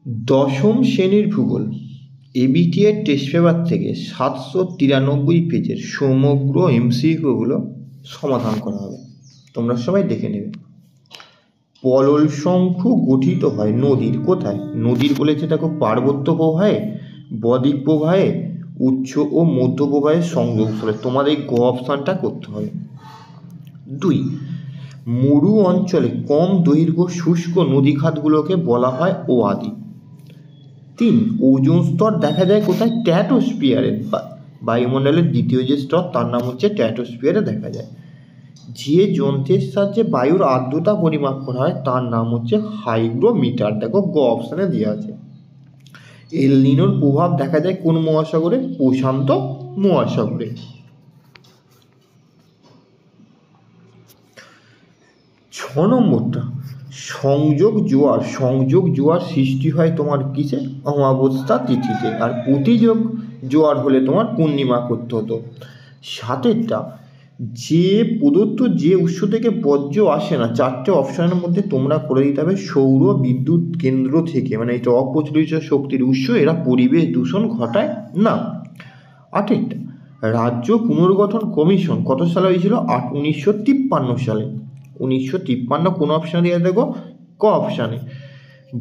দশম শ্রেণীর ভূগোল এবিটিএর টেস্ট পেপার থেকে 793 পেজের সমগ্র এমসিকিউগুলো সমাধান করা হবে। তোমরা সবাই দেখে নেবে। পলল শঙ্খু গঠিত হয় নদীর কোথায়? নদীর বলেছে দেখো পার্বত্য প্রবাহে, বদ্বীপ প্রবাহে, উচ্চ ও মধ্য প্রবাহের সংযোগস্থলে। তোমাদের এই গ অপশানটা করতে হবে। 2, মরু অঞ্চলে কম দৈর্ঘ্য শুষ্ক নদীখাতগুলোকে বলা হয় ওয়াদি। 3, ওজোন স্তর দেখা যায় কোথায়? স্ট্র্যাটোস্ফিয়ারে, বায়ুমণ্ডলের দ্বিতীয় যে স্তর তার নাম হচ্ছে স্ট্র্যাটোস্ফিয়ারে দেখা যায়। যে যন্ত্রের সাহায্যে বায়ুর আর্দ্রতা পরিমাপ করা হয় তার নাম হচ্ছে হাইগ্রোমিটার। দেখো গ অপশানে দেওয়া আছে। এল নিনোর প্রভাব দেখা যায় কোন মহাসাগরে? প্রশান্ত মহাসাগরে। 6 নম্বরটা, সংযোগ জোয়ার সৃষ্টি হয় তোমার কিসে? অমাবস্যা তিথিতে। আর প্রতিযোগ জোয়ার হলে তোমার পূর্ণিমা করতে হতো। 7টা, যে প্রদত্ত যে উৎস থেকে বর্জ্য আসে না, 4টে অপশানের মধ্যে তোমরা করে দিতে হবে সৌর বিদ্যুৎ কেন্দ্র থেকে, মানে এটা অপ্রচলিত শক্তির উৎস, এরা পরিবেশ দূষণ ঘটায় না। 8টা, রাজ্য পুনর্গঠন কমিশন কত সালে হয়েছিল? 1953 সালে। 1953 কোন অপশানে দেওয়া? দেখো ক অপশানে।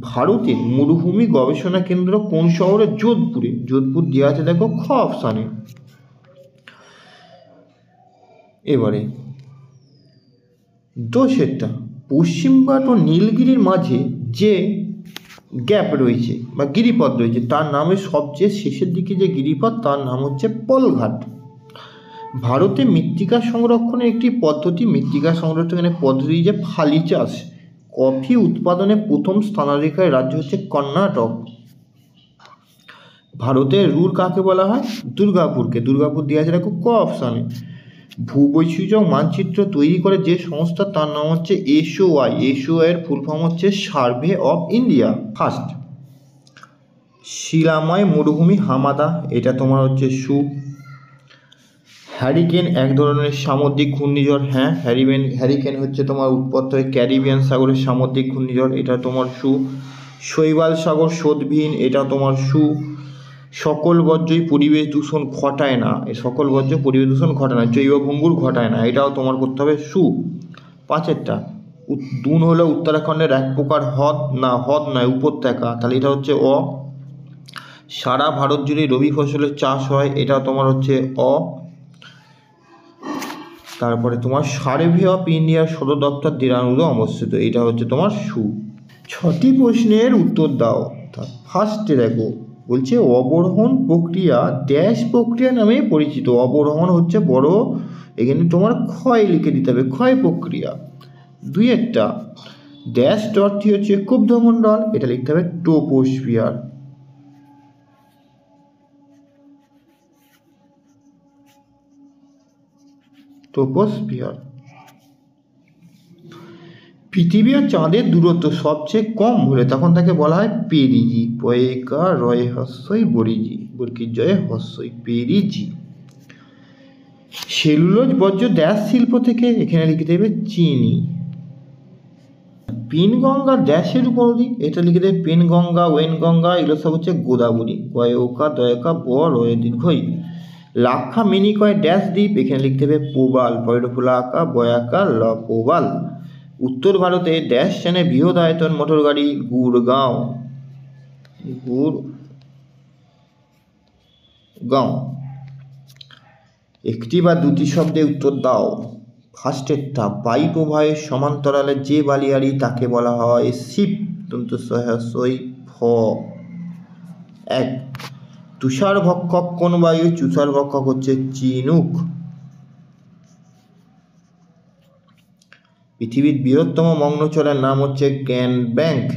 ভারতের মরুভূমি গবেষণা কেন্দ্র কোন শহরে? যোধপুরে। যোধপুর দেওয়া আছে দেখো খ অপশানে। এবারে 10টা, পশ্চিমঘাট ও নীলগিরির মাঝে যে গ্যাপ রয়েছে বা গিরিপথ রয়েছে তার নামে সবচেয়ে শেষের দিকে যে গিরিপথ তার নাম হচ্ছে পলঘাট। ভারতে মৃত্তিকা সংরক্ষণের একটি পদ্ধতি, মৃত্তিকা সংরক্ষণের পদ্ধতি যে ফালি চাষ। কফি উৎপাদনে প্রথম স্থানাধিকারী রাজ্য হচ্ছে কর্ণাটক। ভারতের রুর কাকে বলা হয়? দুর্গাপুরকে। দুর্গাপুর দেওয়া আছে দেখো ক অপশানে। ভূবৈচিত্র্য মানচিত্র তৈরি করে যে সংস্থা তার নাম হচ্ছে SOI। SOI এর ফুল ফর্ম হচ্ছে সার্ভে অফ ইন্ডিয়া। ফার্স্ট, শিলাময় মরুভূমি হামাদা, এটা তোমার হচ্ছে সু। হ্যারিকেন এক ধরনের সামুদ্রিক ঘূর্ণিঝড়। হ্যাঁ, হ্যারিকেন হচ্ছে তোমার উৎপত্তি হয় ক্যারিবিয়ান সাগরের সামুদ্রিক ঘূর্ণিঝড়, এটা তোমার সু। শৈবাল সাগর শোধবিহীন, এটা তোমার সু। সকল বর্জ্যই পরিবেশ দূষণ ঘটায় না, এই সকল বর্জ্য পরিবেশ দূষণ ঘটায় না, জৈবভঙ্গুর ঘটায় না, এটাও তোমার করতে হবে সু। 5টা, দুন হলো উত্তরাখণ্ডের এক প্রকার হ্রদ নয় উপত্যকা, তাহলে এটা হচ্ছে অ। সারা ভারত জুড়ে রবি ফসলের চাষ হয়, এটা তোমার হচ্ছে অ। তারপরে তোমার সার্ভে অফ ইন্ডিয়ার সদর দপ্তর দেরাদুনে অবস্থিত, এটা হচ্ছে তোমার সু। 6টি প্রশ্নের উত্তর দাও। ফার্স্টে দেখো বলছে অবরোহণ প্রক্রিয়া ড্যাশ প্রক্রিয়া নামে পরিচিত। অবরোহণ হচ্ছে বড়, এখানে তোমার ক্ষয় লিখে দিতে হবে, ক্ষয় প্রক্রিয়া। 2টা, ড্যাশ স্তরটি হচ্ছে ক্ষুব্ধমণ্ডল, এটা লিখতে হবে ট্রপোস্ফিয়ার। ট্রপোস্ফিয়ার। পৃথিবী ও চাঁদের দূরত্ব সবচেয়ে কম হলে তখন তাকে বলা হয় পেরিজি। পয়েকা রয় হস্যই বরিজি, বর্গীর জয়ে হস্যই, পেরিজি। সেলুলোজ বর্জ্য ড্যাশ শিল্প থেকে, এখানে লিখে দেবে চিনি। পেনগঙ্গা ড্যাশের উপনদী, এটা লিখে দেবে পেনগঙ্গা, ওয়েনগঙ্গা, এগুলো সব হচ্ছে গোদাবরী। গয়কা দয়কা ব রয়ে দীর্ঘই। লাক্ষা মিনিকয় ড্যাশ দ্বীপ, এখানে লিখতে হবে প্রবাল, পয়রফুলা আঁকা বয়াকা ল প্রবাল। উত্তর ভারতে ড্যাশ চেনে বৃহৎ আয়তন মোটর গাড়ি? গুড়গাঁও। একটি বা দুটি শব্দে উত্তর দাও। ফার্স্টেরটা, বায়ু প্রবাহের সমান্তরালে যে বালিয়াড়ি তাকে বলা হয় শিপ, দন্তসই ফ। 1, তুষার ভক্ষক কোন বায়ু? তুষার ভক্ষক হচ্ছে চিনুক। পৃথিবীর বৃহত্তম মগ্নচরের নাম হচ্ছে গ্র্যান্ড ব্যাংক।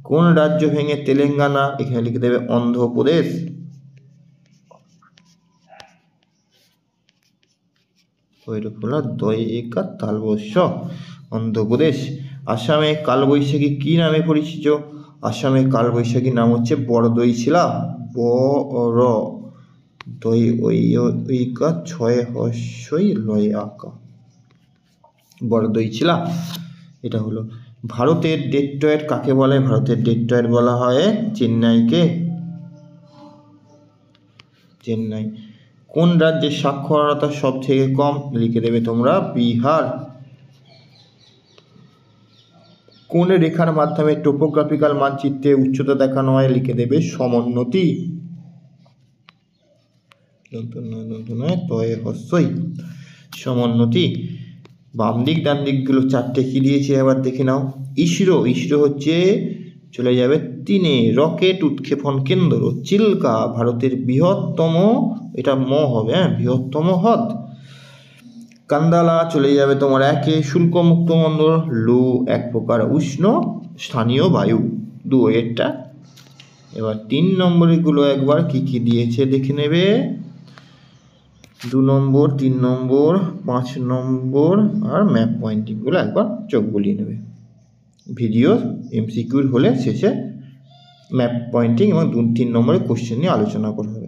কোন রাজ্য ভেঙে তেলেঙ্গানা? এখানে লিখে দেবে অন্ধ্রপ্রদেশ। অন্ধ্রপ্রদেশ। আসামে কালবৈশাখী কি নামে পরিচিত? আসামে কালবৈশাখীর নাম হচ্ছে বরদৈশিলা, বড় দই ছয় হস্যই লয় আঁকা। বড়দইছিলা। এটা হলো ভারতের ডেট্রয়েট কাকে বলে? ভারতের ডেট্রয়েট বলা হয় চেন্নাইকে। চেন্নাই। কোন রাজ্যের সাক্ষরতা সব থেকে কম? লিখে দেবে তোমরা বিহার। কোন রেখার মাধ্যমে টোপোগ্রাফিক্যাল মানচিত্রে উচ্চতা দেখানো হয়? লিখে দেবে সমোন্নতি। সমোন্নতি। বাম দিক ডান দিকগুলো চারটে কি দিয়েছে এবার দেখে নাও। ইসরো। ইসরো হচ্ছে চলে যাবে 3-এ, রকেট উৎক্ষেপণ কেন্দ্র। চিল্কা ভারতের বৃহত্তম, এটা হবে, বৃহত্তম হ্রদ। কান্দালা চলে যাবে তোমার 1-এ, শুল্কমুক্ত বন্দর। লু এক প্রকার উষ্ণ স্থানীয় বায়ু। 2-এরটা। এবার 3 নম্বরগুলো একবার কি কি দিয়েছে দেখে নেবে। 2 নম্বর, 3 নম্বর, 5 নম্বর আর ম্যাপ পয়েন্টিংগুলো একবার চোখ বুলিয়ে নেবে। ভিডিও এমসিকিউর হলে শেষে ম্যাপ পয়েন্টিং এবং 2-3 নম্বরের কোশ্চেন নিয়ে আলোচনা করা হবে।